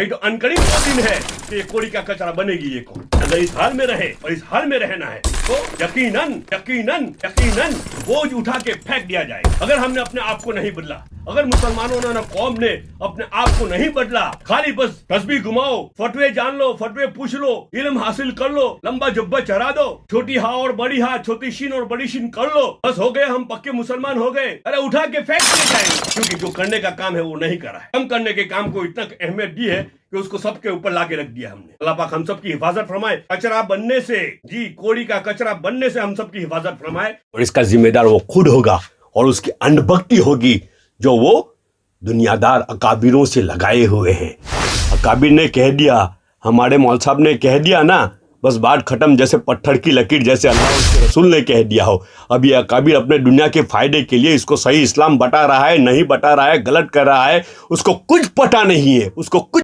ये तो अनकड़ी दिन है कि ये कोड़ी का कचरा बनेगी। ये को अगर इस हाल में रहे और इस हाल में रहना है तो यकीनन यकीनन यकीनन बोझ उठा के फेंक दिया जाए। अगर हमने अपने आप को नहीं बदला, अगर मुसलमानों ने कौम ने अपने आप को नहीं बदला, खाली बस तस्बीह घुमाओ, फतवे जान लो, फतवे पूछ लो, इल्म हासिल कर लो, लंबा जुब्बा चढ़ा दो, छोटी हा और बड़ी हा, छोटी शीन और बड़ी शीन कर लो, बस हो गए हम पक्के मुसलमान हो गए। अरे उठा के फेंक दिए जाएंगे, क्योंकि जो करने का काम है वो नहीं करा है। हम करने के काम को इतना अहमियत दी है कि उसको सबके ऊपर लाके रख दिया हमने। अल्लाह पाक हम सबकी हिफाजत फरमाए, कचरा बनने से, जी कोड़ी का कचरा बनने से हम सबकी हिफाजत फरमाए। और इसका जिम्मेदार वो खुद होगा और उसकी अंधभक्ति होगी जो वो दुनियादार अकाबिरों से लगाए हुए हैं। अकाबिर ने कह दिया, हमारे मौल साहब ने कह दिया ना, बस बात खत्म, जैसे पत्थर की लकीर, जैसे अल्लाह उसके रसूल ने कह दिया हो। अब ये अकाबिर अपने दुनिया के फायदे के लिए इसको सही इस्लाम बता रहा है, नहीं बता रहा है, गलत कर रहा है, उसको कुछ पता नहीं है, उसको कुछ